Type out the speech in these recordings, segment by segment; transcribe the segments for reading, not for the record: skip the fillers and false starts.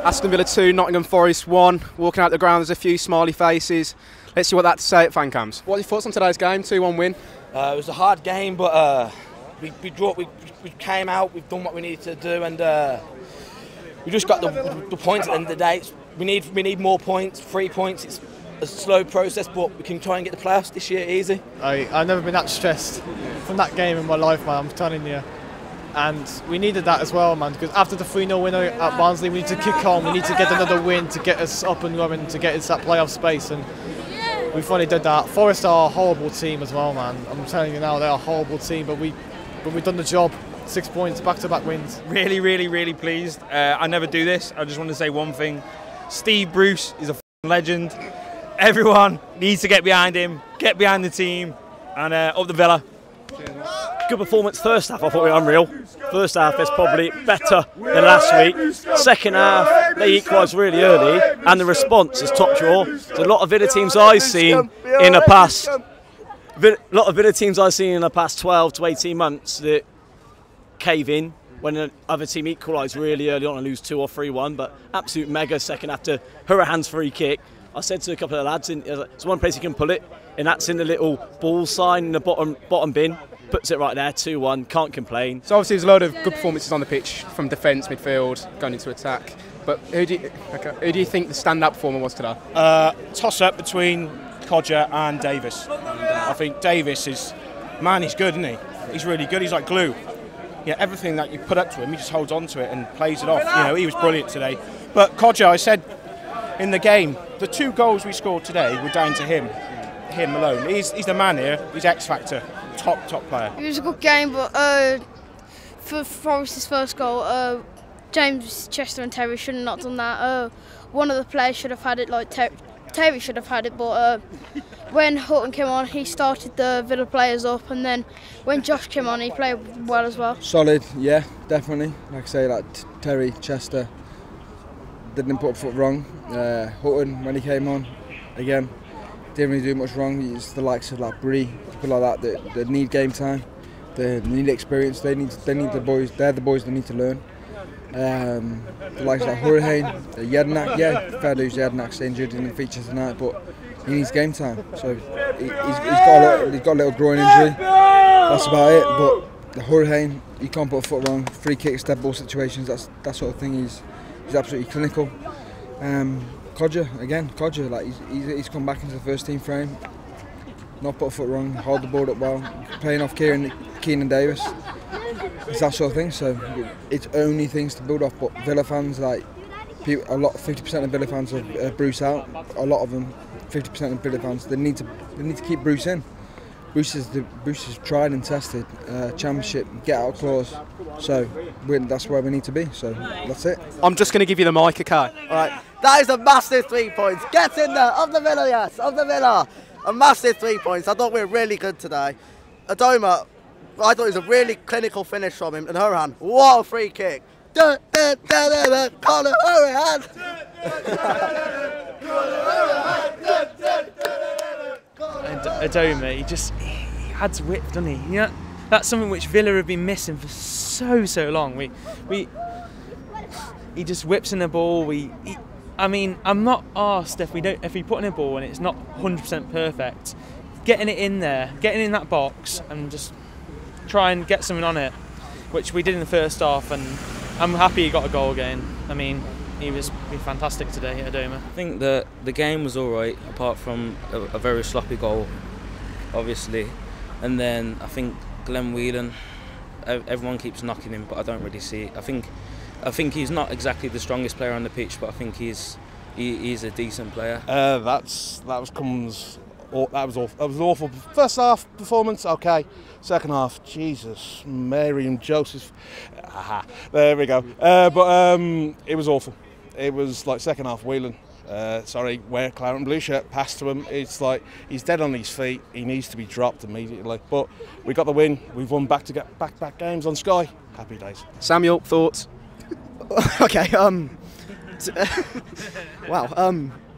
Aston Villa 2, Nottingham Forest 1. Walking out the ground, there's a few smiley faces. Let's see what that to say at fan cams. What are your thoughts on today's game? 2-1 win. It was a hard game, but we came out, we've done what we needed to do, and we just got the points at the end of the day. We need more points, 3 points. It's a slow process, but we can try and get the playoffs this year easy. I've never been that stressed from that game in my life, man, I'm telling you. And we needed that as well, man, because after the 3-0 winner at Barnsley, we need to kick on, we need to get another win to get us up and running, to get us that playoff space, and we finally did that. Forest are a horrible team as well, man. I'm telling you now, they're a horrible team, but we've done the job. 6 points, back-to-back wins. Really, really, really pleased. I never do this. I just want to say one thing. Steve Bruce is a legend. Everyone needs to get behind him, get behind the team, and up the Villa. Good performance first half, I thought we were unreal. First half is probably better than last week. Second half, they equalised really early, and the response is top draw. There's a lot of Villa teams I've seen in the past. A lot of Villa teams I've seen in the past 12 to 18 months that cave in when the other team equalise really early on and lose 2 or 3-1. But absolute mega second after Hurahan's free kick. I said to a couple of lads, there's one place you can pull it, and that's in the little ball sign in the bottom bin. Puts it right there, 2-1, can't complain. So obviously there's a load of good performances on the pitch, from defence, midfield, going into attack. But who do you think the stand-up performer was today? Toss-up between Codger and Davis. I think Davis is, man, he's good, isn't he? He's really good, he's like glue. Yeah, everything that you put up to him, he just holds on to it and plays it off. You know, he was brilliant today. But Codger, I said in the game, the 2 goals we scored today were down to him alone. He's the man here, he's X-Factor. Top player. It was a good game, but for Forest's first goal, James, Chester and Terry shouldn't have not done that. One of the players should have had it, like Terry should have had it, but when Houghton came on, he started the Villa players up, and then when Josh came on, he played well as well. Solid, yeah, definitely. Like I say, like Terry, Chester didn't put a foot wrong. Houghton, when he came on, again, didn't really do much wrong. It's the likes of like Bree, people like that need game time, they need experience, they need the boys. They're the boys that need to learn. The likes like Hurricane, Jednak, yeah, fair dues. Yednak's injured in the feature tonight, but he needs game time. So he's got a little groin injury. That's about it. But the Hurricane, you can't put a foot wrong. Free kicks, dead ball situations, that sort of thing. He's absolutely clinical. Codger, like he's come back into the first team frame, not put a foot wrong, hold the ball up well, playing off Keenan Davis. It's that sort of thing. So it's only things to build off. But Villa fans, like 50% of Villa fans are Bruce out. A lot of them, 50% of Villa fans, they need to keep Bruce in. Bruce is tried and tested, championship, get out clause. So that's where we need to be. So that's it. I'm just going to give you the mic, okay? All right. That is a massive 3 points. Get in there, of the Villa, yes, of the Villa. A massive 3 points. I thought we were really good today. Adoma, I thought it was a really clinical finish from him. And Hurahan, what a free kick. Conor Hurahan. Adoma, he had to whip, doesn't he? You know, that's something which Villa have been missing for so long. He just whips in the ball. I mean, I'm not arsed if we put in a ball and it's not 100% perfect. Getting it in there, getting in that box, and just try and get something on it, which we did in the first half. And I'm happy he got a goal again. I mean, he was fantastic today at Adoma. I think the game was all right, apart from a very sloppy goal, obviously. And then I think Glenn Whelan, everyone keeps knocking him, but I don't really see it. I think he's not exactly the strongest player on the pitch, but I think he's a decent player. That was awful. First half performance, okay. Second half, Jesus, Mary and Joseph. Aha, there we go. But it was awful. It was like second half Whelan. Wear claret and blue shirt, pass to him. It's like he's dead on his feet. He needs to be dropped immediately. But we got the win. We've won back-to-back games on Sky. Happy days. Samuel, thoughts? Okay. Wow.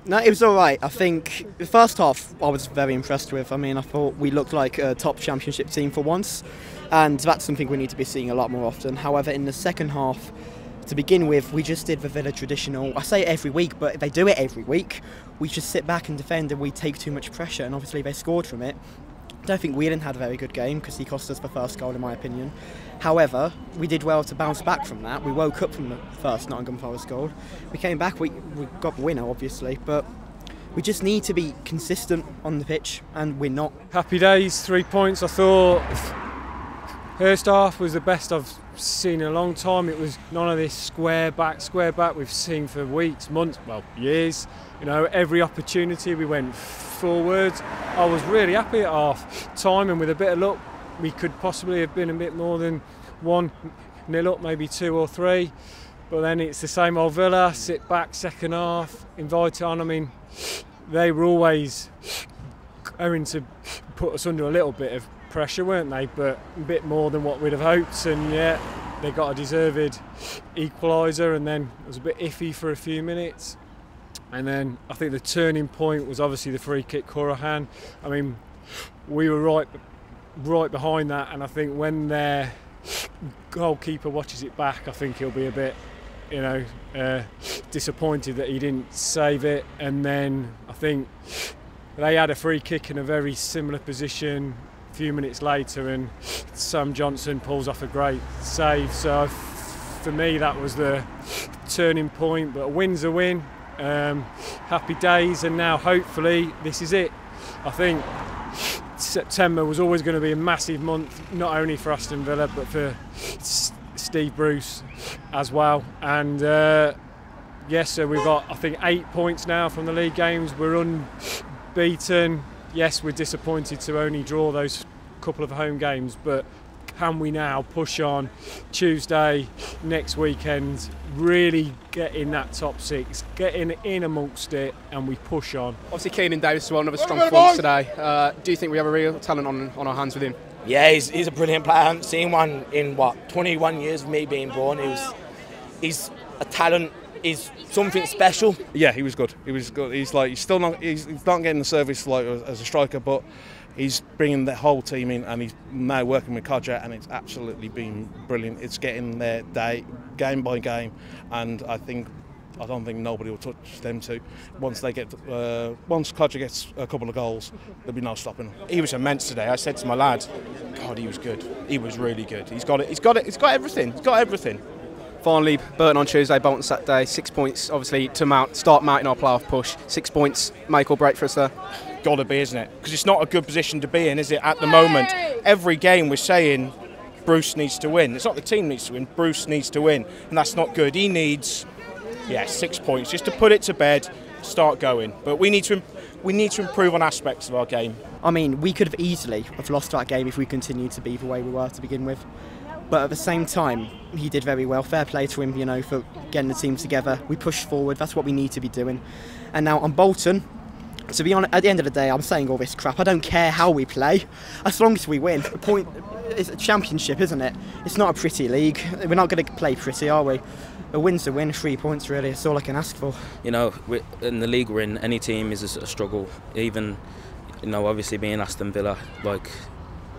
No, it was all right. I think the first half I was very impressed with. I mean, I thought we looked like a top championship team for once, and that's something we need to be seeing a lot more often. However, in the second half, To begin with, we just did the Villa traditional. I say it every week, but they do it every week. We just sit back and defend, and we take too much pressure, and obviously they scored from it. I don't think Whelan had a very good game because he cost us the first goal, in my opinion. However, we did well to bounce back from that. We woke up from the first Nottingham Forest goal. We came back, we got the winner, obviously, but we just need to be consistent on the pitch, and we're not. Happy days, 3 points. I thought first half was the best I've seen in a long time. It was none of this square back we've seen for weeks, months, well, years. You know, every opportunity we went forwards. I was really happy at half time, and with a bit of luck we could possibly have been a bit more than 1-0 up, maybe 2 or 3. But then it's the same old Villa, sit back second half, invite on. I mean, they were always going to put us under a little bit of pressure, weren't they? But a bit more than what we'd have hoped, and yeah, they got a deserved equaliser, and then it was a bit iffy for a few minutes. And then I think the turning point was obviously the free kick, Corohan. I mean, we were right behind that, and I think when their goalkeeper watches it back, I think he'll be a bit, you know, disappointed that he didn't save it. And then I think they had a free kick in a very similar position a few minutes later, and Sam Johnson pulls off a great save. So for me, that was the turning point. But a win's a win. Happy days, and now hopefully this is it. I think September was always going to be a massive month, not only for Aston Villa but for Steve Bruce as well. And yes, so we've got, I think, 8 points now from the league games. We're unbeaten. Yes, we're disappointed to only draw those couple of home games, but can we now push on Tuesday, next weekend, really get in that top 6, get in amongst it, and we push on. Obviously Keenan Davis as well, another strong performance today. Do you think we have a real talent on our hands with him? Yeah, he's a brilliant player. I haven't seen one in, 21 years of me being born. He's a talent. He's something special. Yeah, he was good. He was good. He's still not. He's not getting the service like as a striker, but he's bringing the whole team in, and he's now working with Kodja, and it's absolutely been brilliant. It's getting there game by game, and I don't think nobody will touch them two. Once Kodja gets a couple of goals, there'll be no stopping him. He was immense today. I said to my lad, God, he was good. He was really good. He's got everything. He's got everything. Finally, Burton on Tuesday, Bolton Saturday. 6 points, obviously, to start mounting our playoff push. 6 points, make or break for us there. Got to be, isn't it? Because it's not a good position to be in, is it, at the moment? Every game we're saying Bruce needs to win. It's not the team needs to win, Bruce needs to win. And that's not good. He needs, 6 points just to put it to bed, start going. But we need to improve on aspects of our game. I mean, we could have easily lost that game if we continued to be the way we were to begin with. But at the same time, he did very well. Fair play to him, for getting the team together. We pushed forward. That's what we need to be doing. And now on Bolton, to be honest, at the end of the day, I'm saying all this crap. I don't care how we play, as long as we win. The point, it's a championship, isn't it? It's not a pretty league. We're not going to play pretty, are we? A win's a win. 3 points, really. It's all I can ask for. You know, in the league we're in, any team is a struggle. Even, obviously being Aston Villa,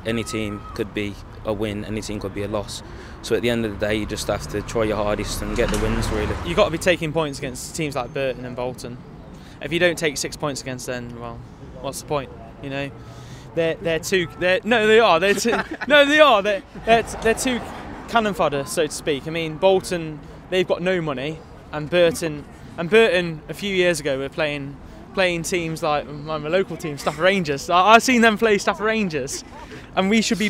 any team could be a win, any team could be a loss. So at the end of the day, you just have to try your hardest and get the wins, really. You've got to be taking points against teams like Burton and Bolton. If you don't take 6 points against them, well, what's the point? They're too cannon fodder, so to speak. I mean, Bolton, they've got no money, and Burton a few years ago were playing teams like my local team, Stafford Rangers. I've seen them play Stafford Rangers, and we should be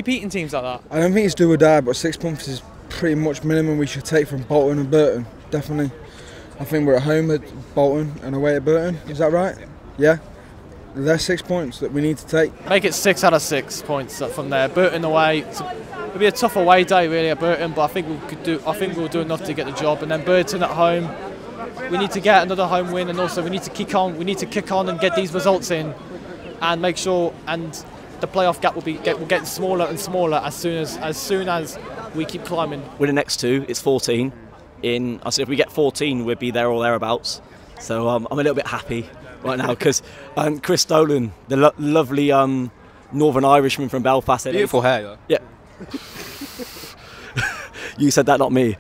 beating teams like that. I don't think it's do or die, but 6 points is pretty much minimum we should take from Bolton and Burton. Definitely. I think we're at home at Bolton and away at Burton. Is that right? Yeah. There's 6 points that we need to take. Make it 6 out of 6 points from there. Burton away. It'll be a tough away day really at Burton, but I think we'll do enough to get the job. And then Burton at home. We need to get another home win, and also we need to kick on. We need to kick on and get these results in, and make sure. And the playoff gap will get smaller and smaller as soon as we keep climbing. We're the next two. It's 14. I said if we get 14, we'd be there or thereabouts. So I'm a little bit happy right now because Chris Dolan, the lovely Northern Irishman from Belfast. Beautiful hair, though. Yeah. You said that, not me.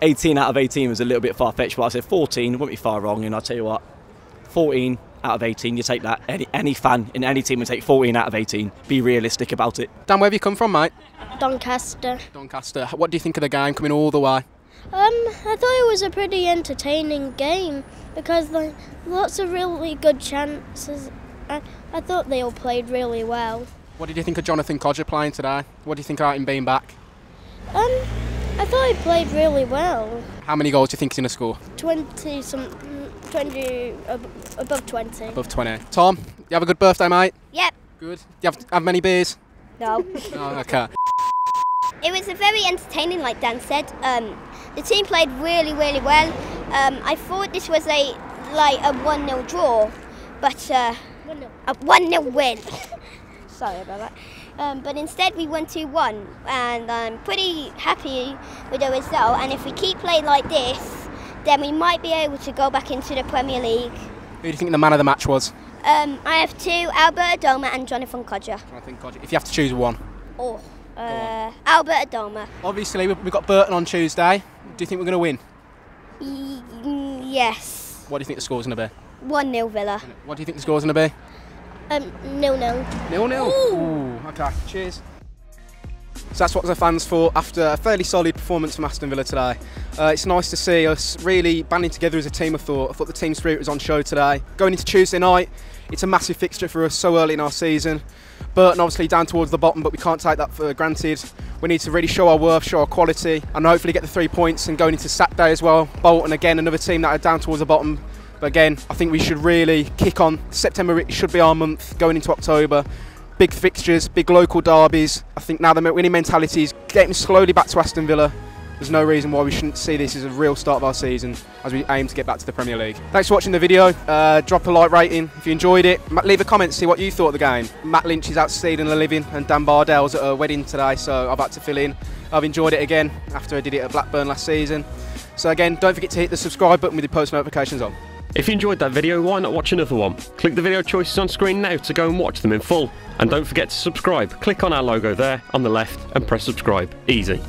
18 out of 18 was a little bit far-fetched, but I said 14, wouldn't be far wrong, and I'll tell you what, 14 out of 18, you take that. Any fan in any team would take 14 out of 18. Be realistic about it. Dan, where have you come from, mate? Doncaster. Doncaster. What do you think of the game coming all the way? I thought it was a pretty entertaining game because like lots of really good chances. I thought they all played really well. What did you think of Jonathan Codger playing today? What do you think about him being back? I thought he played really well. How many goals do you think he's going to score? 20, above 20. Above 20. Tom, you have a good birthday, mate? Yep. Good. Do you have many beers? No. Oh, okay. It was a very entertaining, like Dan said. The team played really, really well. I thought this was a 1-0 draw, but a 1-0 win. Sorry about that. But instead we won 2-1, and I'm pretty happy with the result. And if we keep playing like this, then we might be able to go back into the Premier League. Who do you think the man of the match was? I have two, Albert Adoma and Jonathan Codger. If you have to choose one. Oh, Albert Adoma. Obviously, we've got Burton on Tuesday. Do you think we're going to win? Yes. What do you think the score's going to be? 1-0 Villa. What do you think the score's going to be? 0-0. 0-0? Ooh, okay, cheers. So that's what the fans thought after a fairly solid performance from Aston Villa today. It's nice to see us really banding together as a team, I thought the team spirit was on show today. Going into Tuesday night, it's a massive fixture for us so early in our season. Burton obviously down towards the bottom, but we can't take that for granted. We need to really show our worth, show our quality, and hopefully get the 3 points. And going into Saturday as well, Bolton again, another team that are down towards the bottom. But again, I think we should really kick on. September should be our month, going into October. Big fixtures, big local derbies. I think now the winning mentality is getting slowly back to Aston Villa. There's no reason why we shouldn't see this as a real start of our season as we aim to get back to the Premier League. Thanks for watching the video. Drop a like rating if you enjoyed it. Leave a comment to see what you thought of the game. Matt Lynch is out stealing a living and Dan Bardell's at a wedding today, so I've had to fill in. I've enjoyed it again after I did it at Blackburn last season. So again, don't forget to hit the subscribe button with the post notifications on. If you enjoyed that video, why not watch another one? Click the video choices on screen now to go and watch them in full. And don't forget to subscribe. Click on our logo there on the left and press subscribe. Easy.